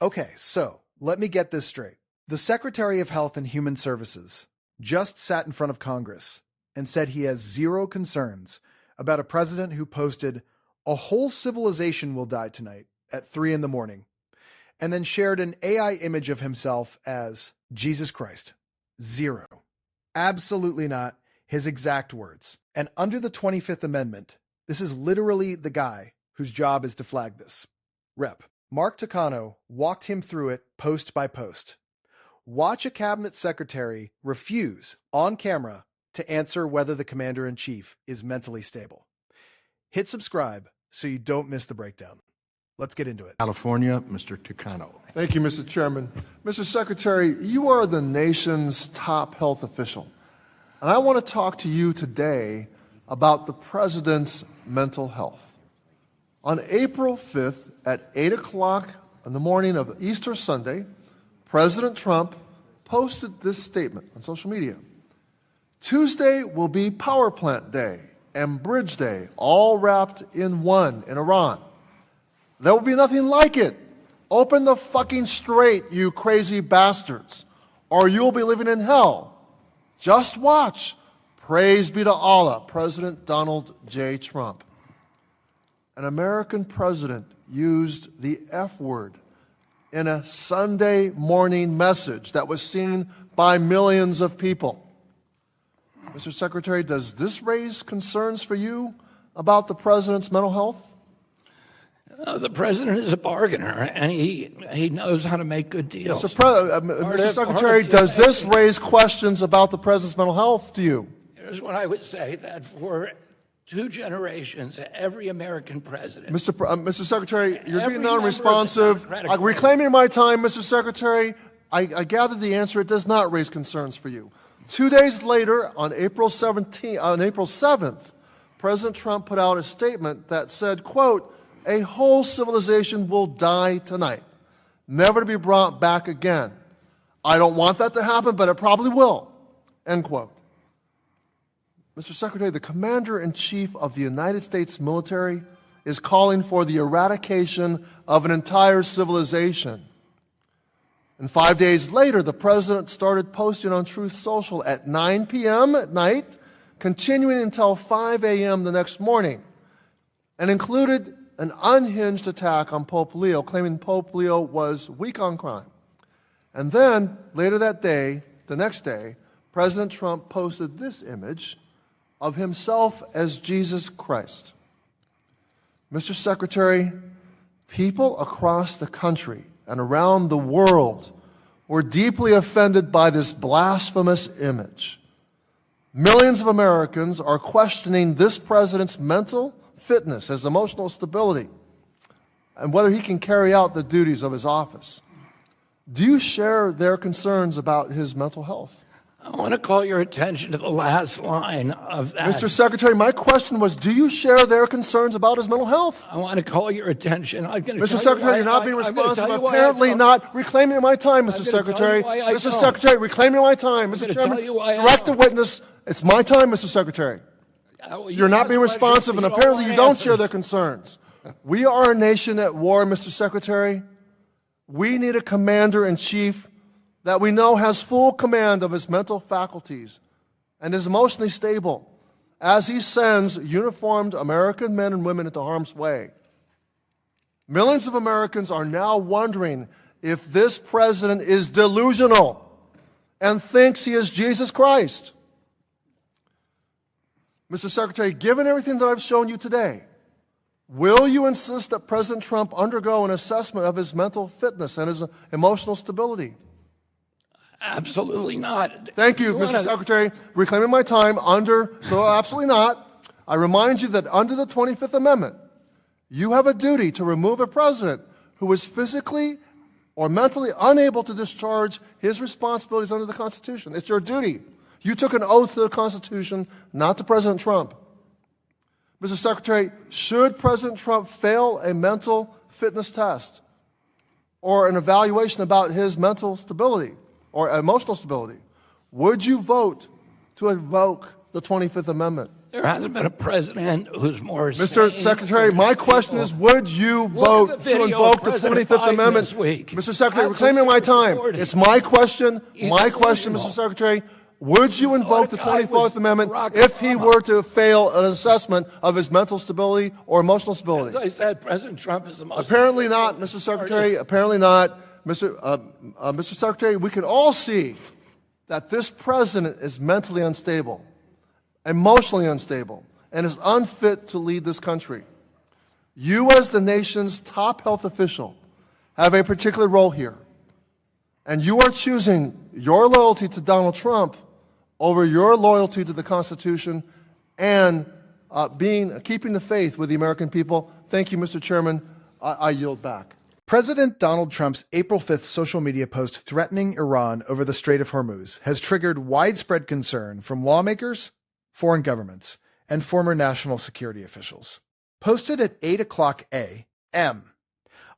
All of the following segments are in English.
Okay, so let me get this straight. The Secretary of Health and Human Services just sat in front of Congress and said he has zero concerns about a president who posted "a whole civilization will die tonight" at 3 a.m, and then shared an AI image of himself as Jesus Christ. Zero. Absolutely not his exact words. And under the 25th Amendment, this is literally the guy whose job is to flag this. Rep. Mark Takano walked him through it post by post. Watch a cabinet secretary refuse on camera to answer whether the commander-in-chief is mentally stable. Hit subscribe so you don't miss the breakdown. Let's get into it. California, Mr. Takano. Thank you, Mr. Chairman. Mr. Secretary, you are the nation's top health official, and I want to talk to you today about the president's mental health. On April 5th at 8 o'clock in the morning of Easter Sunday, President Trump posted this statement on social media. Tuesday will be Power Plant Day and Bridge Day, all wrapped in one in Iran. There will be nothing like it. Open the fucking strait, you crazy bastards, or you'll be living in hell. Just watch. Praise be to Allah, President Donald J. Trump. An American president used the F word in a Sunday morning message that was seen by millions of people. Mr. Secretary, does this raise concerns for you about the president's mental health? The president is a bargainer, and he knows how to make good deals. Mr. Secretary, does this raise questions about the president's mental health to you? Here's what I would say, that for 2 generations, every American president... Mr. Secretary, you're being non-responsive. Reclaiming my time, Mr. Secretary, I gather the answer, it does not raise concerns for you. 2 days later, on April 7th, President Trump put out a statement that said, quote, "A whole civilization will die tonight, never to be brought back again. I don't want that to happen, but it probably will," end quote. Mr. Secretary, the Commander-in-Chief of the United States military is calling for the eradication of an entire civilization. And 5 days later, the President started posting on Truth Social at 9 p.m. at night, continuing until 5 a.m. the next morning, and included an unhinged attack on Pope Leo, claiming Pope Leo was weak on crime. And then, later that day, the next day, President Trump posted this image of himself as Jesus Christ. Mr. Secretary, people across the country and around the world were deeply offended by this blasphemous image. Millions of Americans are questioning this president's mental fitness, his emotional stability, and whether he can carry out the duties of his office. Do you share their concerns about his mental health? I want to call your attention to the last line of that. Mr. Secretary, my question was, do you share their concerns about his mental health? I want to call your attention. Mr. Secretary, you're not being responsive. Apparently not. Reclaiming my time, Mr. Secretary. Mr. Secretary, reclaiming my time. Mr. Chairman, direct the witness. It's my time, Mr. Secretary. You're not being responsive, and apparently you don't share their concerns. We are a nation at war, Mr. Secretary. We need a commander-in-chief that we know has full command of his mental faculties and is emotionally stable as he sends uniformed American men and women into harm's way. Millions of Americans are now wondering if this president is delusional and thinks he is Jesus Christ. Mr. Secretary, given everything that I've shown you today, will you insist that President Trump undergo an assessment of his mental fitness and his emotional stability? Absolutely not. Thank you, Mr. Secretary. Reclaiming my time absolutely not. I remind you that under the 25th Amendment, you have a duty to remove a president who is physically or mentally unable to discharge his responsibilities under the Constitution. It's your duty. You took an oath to the Constitution, not to President Trump. Mr. Secretary, should President Trump fail a mental fitness test or an evaluation about his mental stability or emotional stability, would you vote to invoke the 25th Amendment? There hasn't been a president who's more Mr. sane Secretary, for my people. question is, would you Look at vote the to video of invoke the President 25th Biden Amendment? this week. Mr. Secretary, reclaiming my time. Supported. It's my question, He's my question, delusional. Mr. Secretary. Would you invoke the guy was 24th Amendment Barack if he Obama. were to fail an assessment of his mental stability or emotional As stability? I said, President Trump is the most. Apparently not, Mr. Secretary. Apparently not. Mr. Secretary, we can all see that this president is mentally unstable, emotionally unstable, and is unfit to lead this country. You, as the nation's top health official, have a particular role here. And you are choosing your loyalty to Donald Trump over your loyalty to the Constitution and keeping the faith with the American people. Thank you, Mr. Chairman. I yield back. President Donald Trump's April 5th social media post threatening Iran over the Strait of Hormuz has triggered widespread concern from lawmakers, foreign governments, and former national security officials. Posted at 8 o'clock a.m.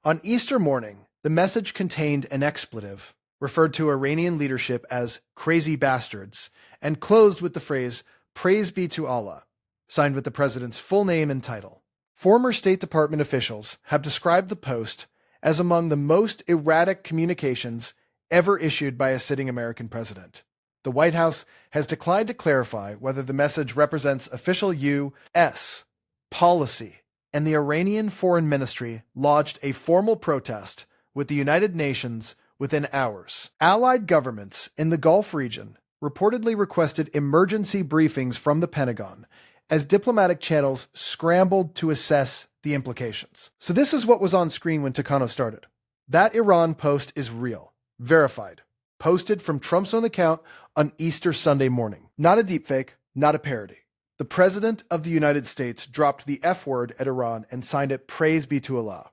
on Easter morning, the message contained an expletive, referred to Iranian leadership as crazy bastards, and closed with the phrase, "Praise be to Allah," signed with the president's full name and title. Former State Department officials have described the post as among the most erratic communications ever issued by a sitting American president. The White House has declined to clarify whether the message represents official U.S. policy, and the Iranian Foreign Ministry lodged a formal protest with the United Nations within hours. Allied governments in the Gulf region reportedly requested emergency briefings from the Pentagon as diplomatic channels scrambled to assess the implications. So this is what was on screen when Takano started. That Iran post is real, verified, posted from Trump's own account on Easter Sunday morning. Not a deepfake, not a parody. The President of the United States dropped the F word at Iran and signed it "Praise be to Allah."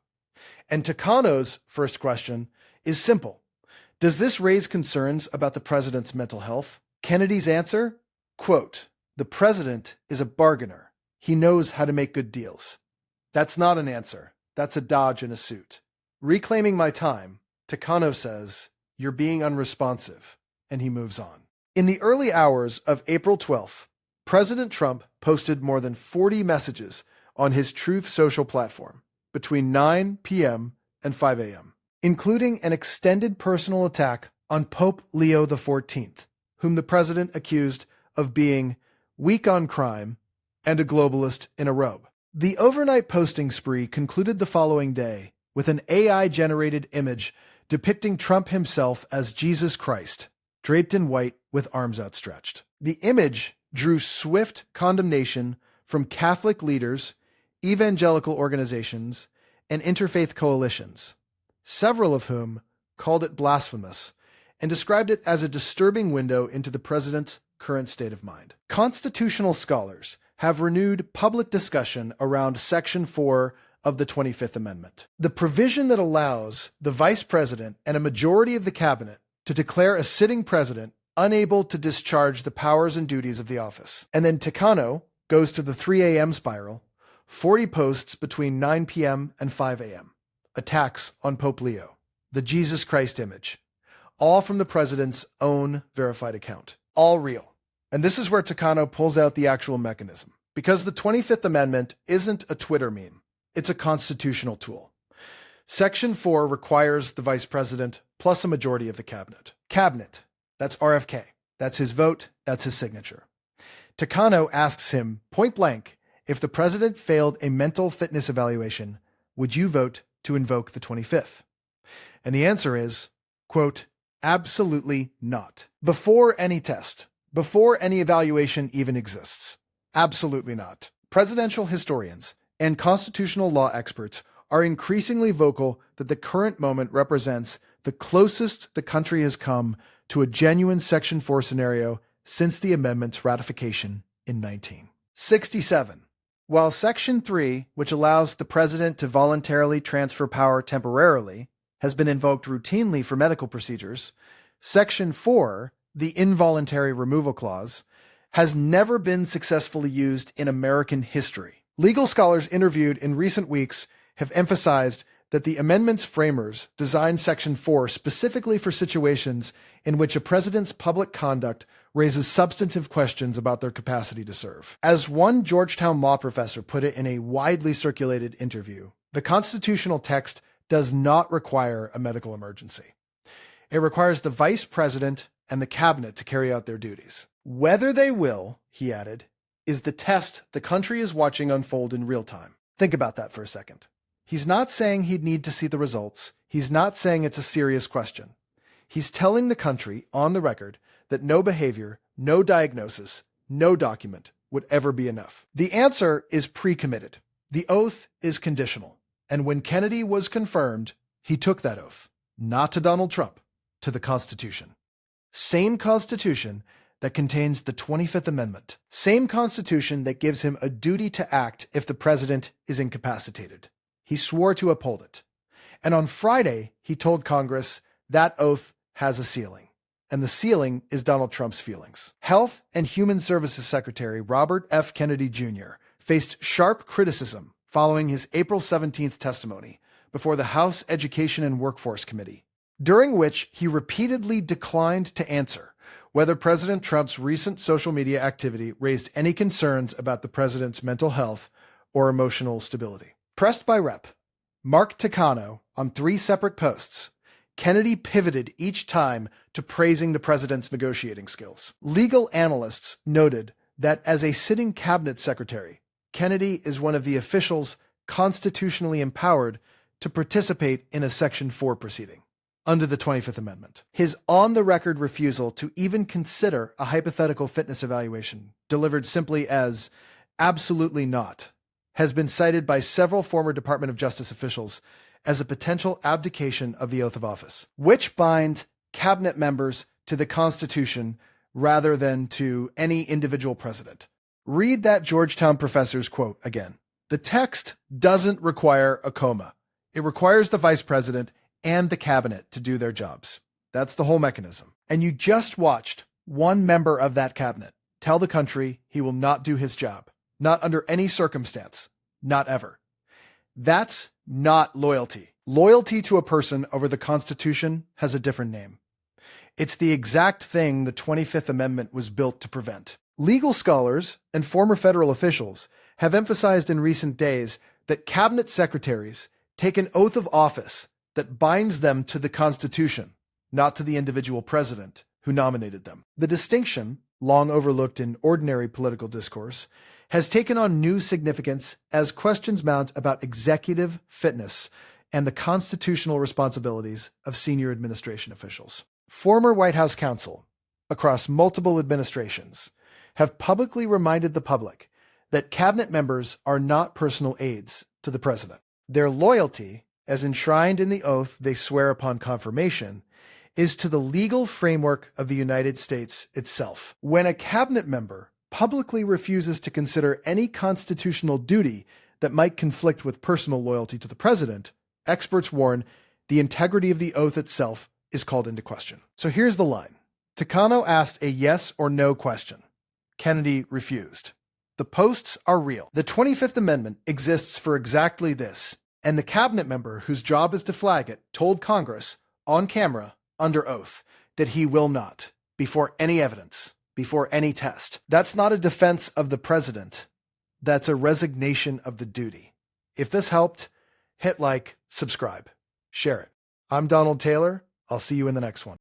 And Takano's first question is simple. Does this raise concerns about the president's mental health? Kennedy's answer? Quote, "The president is a bargainer. He knows how to make good deals." That's not an answer. That's a dodge in a suit. Reclaiming my time, Takano says, "You're being unresponsive," and he moves on. In the early hours of April 12th, President Trump posted more than 40 messages on his Truth Social platform between 9 p.m. and 5 a.m., including an extended personal attack on Pope Leo XIV, whom the president accused of being weak on crime and a globalist in a robe. The overnight posting spree concluded the following day with an AI-generated image depicting Trump himself as Jesus Christ, draped in white with arms outstretched. The image drew swift condemnation from Catholic leaders, evangelical organizations, and interfaith coalitions, several of whom called it blasphemous and described it as a disturbing window into the president's current state of mind. Constitutional scholars have renewed public discussion around Section 4 of the 25th Amendment, the provision that allows the vice president and a majority of the cabinet to declare a sitting president unable to discharge the powers and duties of the office. And then Takano goes to the 3 a.m. spiral, 40 posts between 9 p.m. and 5 a.m., attacks on Pope Leo, the Jesus Christ image, all from the president's own verified account, all real. And this is where Takano pulls out the actual mechanism, because the 25th Amendment isn't a Twitter meme. It's a constitutional tool. Section 4 requires the vice president plus a majority of the cabinet. Cabinet, that's RFK. That's his vote. That's his signature. Takano asks him point blank, if the president failed a mental fitness evaluation, would you vote to invoke the 25th? And the answer is, quote, absolutely not. Before any test, before any evaluation even exists. Absolutely not. Presidential historians and constitutional law experts are increasingly vocal that the current moment represents the closest the country has come to a genuine Section 4 scenario since the amendment's ratification in 1967. While Section 3, which allows the president to voluntarily transfer power temporarily, has been invoked routinely for medical procedures, Section 4, the involuntary removal clause, has never been successfully used in American history. Legal scholars interviewed in recent weeks have emphasized that the amendment's framers designed Section 4 specifically for situations in which a president's public conduct raises substantive questions about their capacity to serve. As one Georgetown law professor put it in a widely circulated interview, the constitutional text does not require a medical emergency. It requires the vice president and the cabinet to carry out their duties. Whether they will, he added, is the test the country is watching unfold in real time. Think about that for a second. He's not saying he'd need to see the results. He's not saying it's a serious question. He's telling the country on the record that no behavior, no diagnosis, no document would ever be enough. The answer is pre-committed. The oath is conditional. And when Kennedy was confirmed, he took that oath, not to Donald Trump, to the Constitution. Same Constitution that contains the 25th Amendment. Same Constitution that gives him a duty to act if the president is incapacitated. He swore to uphold it. And on Friday, he told Congress that oath has a ceiling. And the ceiling is Donald Trump's feelings. Health and Human Services Secretary Robert F. Kennedy Jr. faced sharp criticism following his April 17th testimony before the House Education and Workforce Committee, during which he repeatedly declined to answer whether President Trump's recent social media activity raised any concerns about the president's mental health or emotional stability. Pressed by Rep. Mark Takano on 3 separate posts, Kennedy pivoted each time to praising the president's negotiating skills. Legal analysts noted that as a sitting cabinet secretary, Kennedy is one of the officials constitutionally empowered to participate in a Section 4 proceeding under the 25th Amendment. His on-the-record refusal to even consider a hypothetical fitness evaluation, delivered simply as absolutely not, has been cited by several former Department of Justice officials as a potential abdication of the oath of office, which binds cabinet members to the Constitution rather than to any individual president. Read that Georgetown professor's quote again. The text doesn't require a comma. It requires the vice president and the cabinet to do their jobs. That's the whole mechanism. And you just watched one member of that cabinet tell the country he will not do his job, not under any circumstance, not ever. That's not loyalty. Loyalty to a person over the Constitution has a different name. It's the exact thing the 25th Amendment was built to prevent. Legal scholars and former federal officials have emphasized in recent days that cabinet secretaries take an oath of office that binds them to the Constitution, not to the individual president who nominated them. The distinction, long overlooked in ordinary political discourse, has taken on new significance as questions mount about executive fitness and the constitutional responsibilities of senior administration officials. Former White House counsel, across multiple administrations, have publicly reminded the public that cabinet members are not personal aides to the president. Their loyalty, as enshrined in the oath they swear upon confirmation, is to the legal framework of the United States itself. When a cabinet member publicly refuses to consider any constitutional duty that might conflict with personal loyalty to the president, experts warn the integrity of the oath itself is called into question. So here's the line. Takano asked a yes or no question. Kennedy refused. The posts are real. The 25th Amendment exists for exactly this, and the cabinet member whose job is to flag it told Congress, on camera, under oath, that he will not, before any evidence, before any test. That's not a defense of the president. That's a resignation of the duty. If this helped, hit like, subscribe, share it. I'm Donald Taylor. I'll see you in the next one.